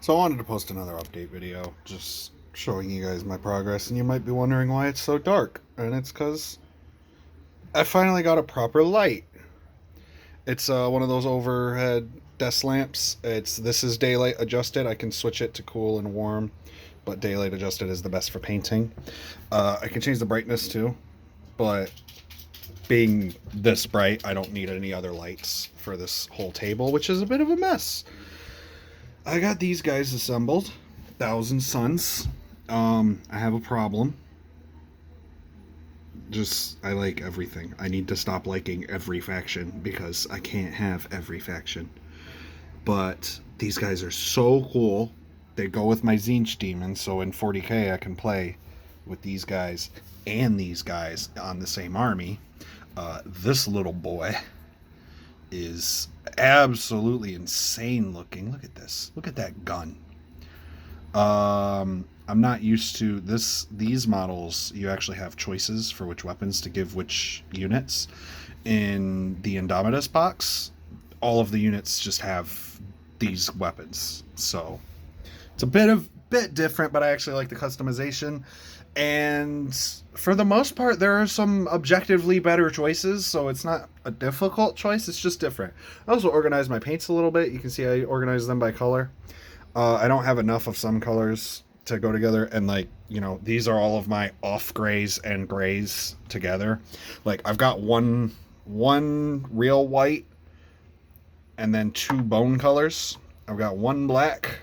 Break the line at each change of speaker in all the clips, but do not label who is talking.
So I wanted to post another update video, just showing you guys my progress, and you might be wondering why it's so dark. And it's because I finally got a proper light. It's one of those overhead desk lamps. This is daylight adjusted. I can switch it to cool and warm, but daylight adjusted is the best for painting. I can change the brightness too, but being this bright, I don't need any other lights for this whole table, which is a bit of a mess. I got these guys assembled. Thousand Suns. I have a problem. I like everything. I need to stop liking every faction because I can't have every faction. But these guys are so cool. They go with my Zinch Demon, so in 40k I can play with these guys and these guys on the same army. This little boy is absolutely insane looking. Look at this. Look at that gun. I'm not used to this. These models, you actually have choices for which weapons to give which units. In the Indomitus box, all of the units just have these weapons. So it's a bit different, but I actually like the customization. And for the most part, there are some objectively better choices, so it's not a difficult choice, it's just different. I also organized my paints a little bit. You can see I organized them by color. I don't have enough of some colors to go together, and these are all of my off grays and grays together. Like, I've got one real white and then two bone colors. I've got one black,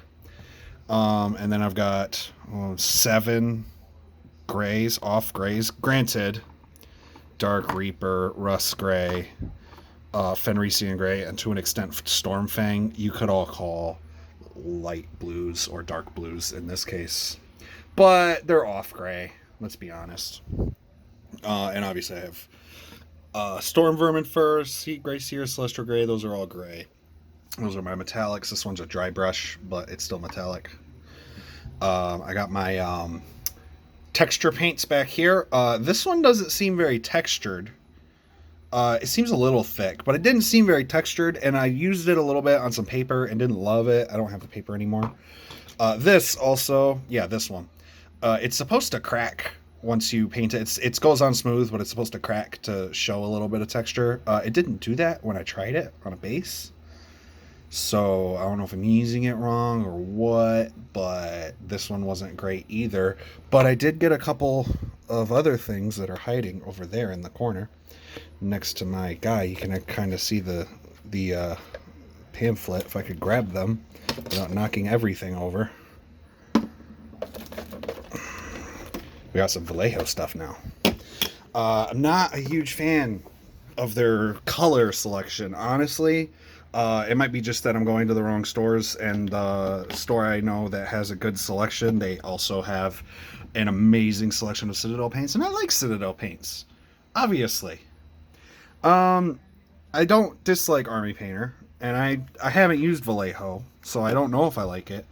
and then I've got 7 grays, off grays. Granted, Dark Reaper, Rust Gray, Fenrisian Gray, and to an extent Stormfang, you could all call light blues or dark blues in this case. But they're off gray, let's be honest. And obviously I have Storm Vermin Fur, Heat Gray Seer, Celestial Gray. Those are all gray. Those are my metallics. This one's a dry brush, but it's still metallic. I got my texture paints back here. This one doesn't seem very textured. It seems a little thick, but it didn't seem very textured, and I used it a little bit on some paper and didn't love it. I don't have the paper anymore. This also, yeah, this one. It's supposed to crack once you paint it. It goes on smooth, but it's supposed to crack to show a little bit of texture. It didn't do that when I tried it on a base. So I don't know if I'm using it wrong or what, but this one wasn't great either. But I did get a couple of other things that are hiding over there in the corner next to my guy. You can kind of see the pamphlet if I could grab them without knocking everything over. We got some Vallejo stuff now. I'm not a huge fan of their color selection, honestly. It might be just that I'm going to the wrong stores, and the store I know that has a good selection, they also have an amazing selection of Citadel paints, and I like Citadel paints, obviously. I don't dislike Army Painter, and I haven't used Vallejo, so I don't know if I like it,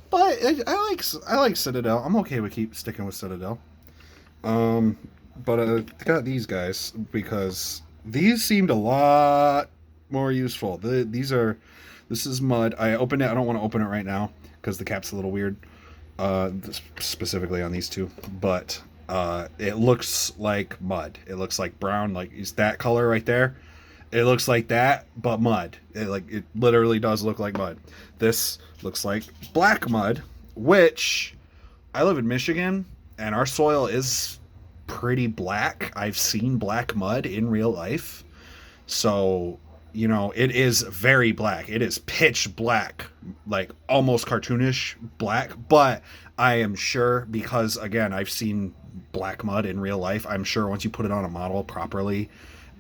but I like Citadel. I'm okay with sticking with Citadel. But I got these guys because these seemed a lot more useful. This is mud. I opened it. I don't want to open it right now because the cap's a little weird, specifically on these two, but it looks like mud. It looks like brown, like is that color right there. It looks like that, but mud. It literally does look like mud. This looks like black mud, which I live in Michigan, and our soil is pretty black. I've seen black mud in real life, so it is very black. It is pitch black, like almost cartoonish black. But I am sure, because again, I've seen black mud in real life, I'm sure once you put it on a model properly,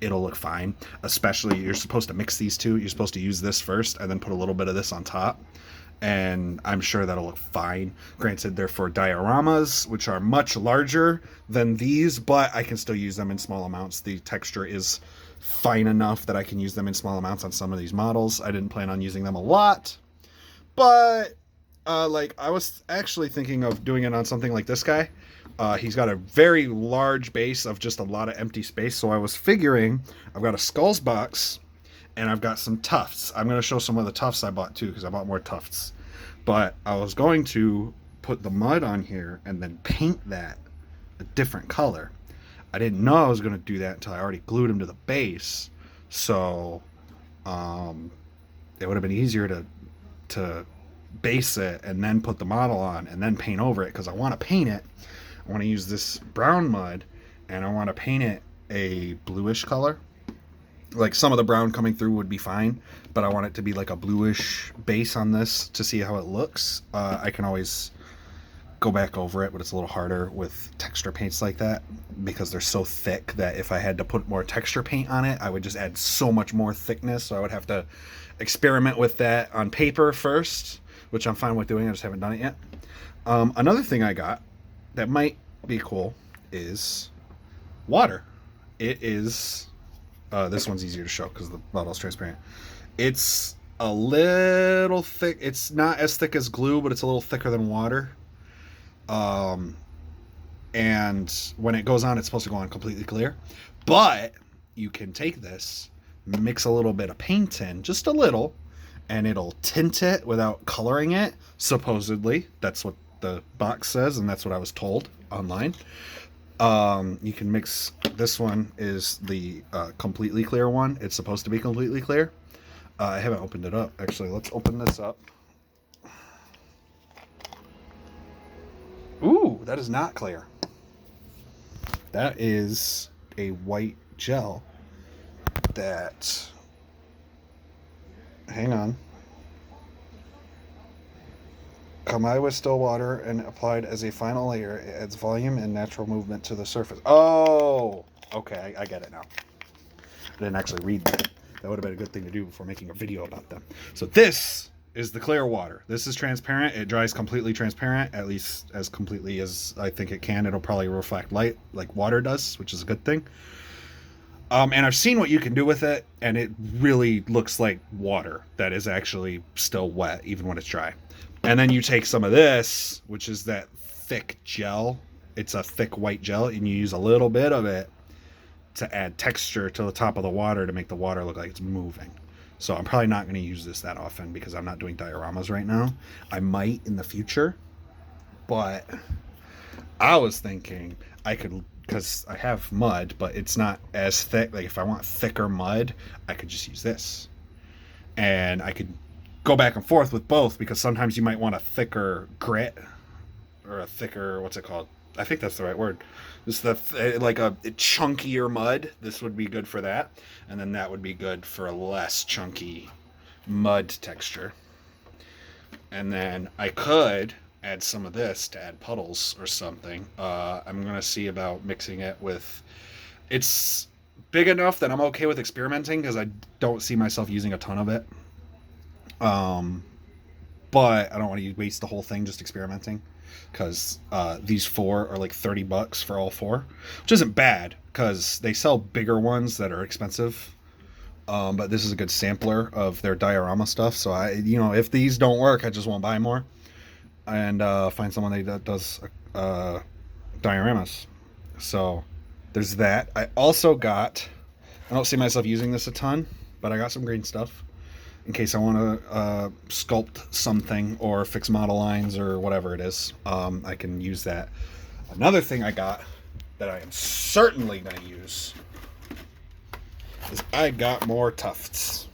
it'll look fine. Especially, you're supposed to mix these two. You're supposed to use this first and then put a little bit of this on top. And I'm sure that'll look fine. Granted, they're for dioramas, which are much larger than these, but I can still use them in small amounts. The texture is fine enough that I can use them in small amounts on some of these models. I didn't plan on using them a lot, but I was actually thinking of doing it on something like this guy. He's got a very large base of just a lot of empty space, so I was figuring I've got a skulls box and I've got some tufts. I'm going to show some of the tufts I bought too, because I bought more tufts. But I was going to put the mud on here and then paint that a different color. I didn't know I was going to do that until I already glued them to the base. So it would have been easier to base it and then put the model on and then paint over it, because I want to paint it. I want to use this brown mud and I want to paint it a bluish color. Like some of the brown coming through would be fine, but I want it to be like a bluish base on this to see how it looks. I can always go back over it, but it's a little harder with texture paints like that because they're so thick that if I had to put more texture paint on it, I would just add so much more thickness. So I would have to experiment with that on paper first, which I'm fine with doing. I just haven't done it yet. Another thing I got that might be cool is water. It is this one's easier to show because the bottle's transparent. It's a little thick. It's not as thick as glue, but it's a little thicker than water. And when it goes on, it's supposed to go on completely clear. But you can take this, mix a little bit of paint in, just a little, and it'll tint it without coloring it. Supposedly, that's what the box says, and that's what I was told online. You can mix. This one is the completely clear one. It's supposed to be completely clear. I haven't opened it up. Actually, let's open this up. Ooh, that is not clear. That is a white gel that, hang on, combined with still water and applied as a final layer, it adds volume and natural movement to the surface. Oh, okay, I get it now. I didn't actually read that. That would have been a good thing to do before making a video about them. So this is the clear water. This is transparent. It dries completely transparent, at least as completely as I think it can. It'll probably reflect light like water does, which is a good thing. And I've seen what you can do with it, and it really looks like water that is actually still wet, even when it's dry. And then you take some of this, which is that thick gel. It's a thick white gel, and you use a little bit of it to add texture to the top of the water to make the water look like it's moving. So I'm probably not going to use this that often because I'm not doing dioramas right now. I might in the future, but I was thinking I could, because I have mud, but it's not as thick. Like if I want thicker mud, I could just use this. And I could go back and forth with both, because sometimes you might want a thicker grit or a thicker, what's it called? I think that's the right word. This the like a chunkier mud. This would be good for that, and then that would be good for a less chunky mud texture. And then I could add some of this to add puddles or something. I'm gonna see about mixing it with. It's big enough that I'm okay with experimenting because I don't see myself using a ton of it. But I don't want to waste the whole thing just experimenting, because these four are like $30 for all four, which isn't bad because they sell bigger ones that are expensive. But this is a good sampler of their diorama stuff. So if these don't work, I just won't buy more and find someone that does dioramas. So there's that. I also got, I don't see myself using this a ton, but I got some green stuff in case I want to sculpt something or fix model lines or whatever it is. I can use that. Another thing I got that I am certainly going to use is I got more tufts.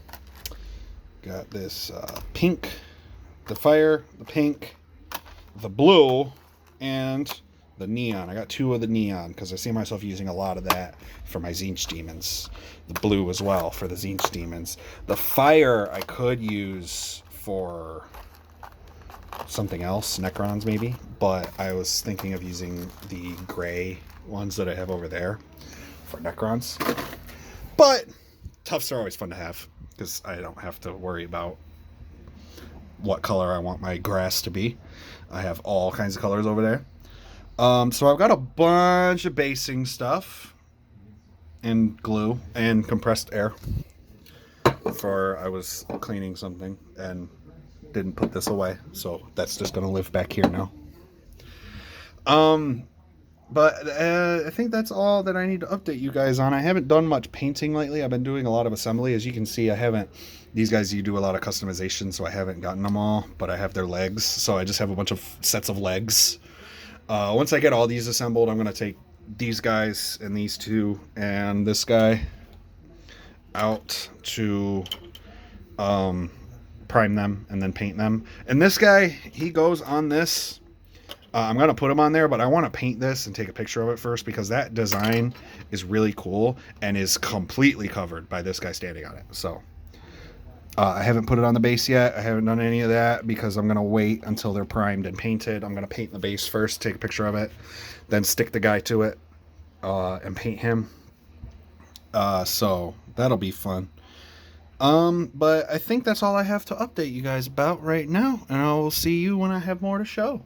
Got this pink, the fire, the pink, the blue, and the neon. I got two of the neon because I see myself using a lot of that for my Zinch demons. The blue as well for the Zinch demons. The fire I could use for something else, Necrons maybe, but I was thinking of using the gray ones that I have over there for Necrons. But tufts are always fun to have because I don't have to worry about what color I want my grass to be. I have all kinds of colors over there. So I've got a bunch of basing stuff and glue and compressed air. For I was cleaning something and didn't put this away, so that's just gonna live back here now. But I think that's all that I need to update you guys on. I haven't done much painting lately. I've been doing a lot of assembly. As you can see, I haven't. These guys, you do a lot of customization, so I haven't gotten them all. But I have their legs, so I just have a bunch of sets of legs. Once I get all these assembled, I'm going to take these guys and these two and this guy out to prime them and then paint them. And this guy, he goes on this. I'm going to put him on there, but I want to paint this and take a picture of it first because that design is really cool and is completely covered by this guy standing on it. So I haven't put it on the base yet. I haven't done any of that because I'm going to wait until they're primed and painted. I'm going to paint the base first, take a picture of it, then stick the guy to it and paint him. So that'll be fun. But I think that's all I have to update you guys about right now, and I will see you when I have more to show.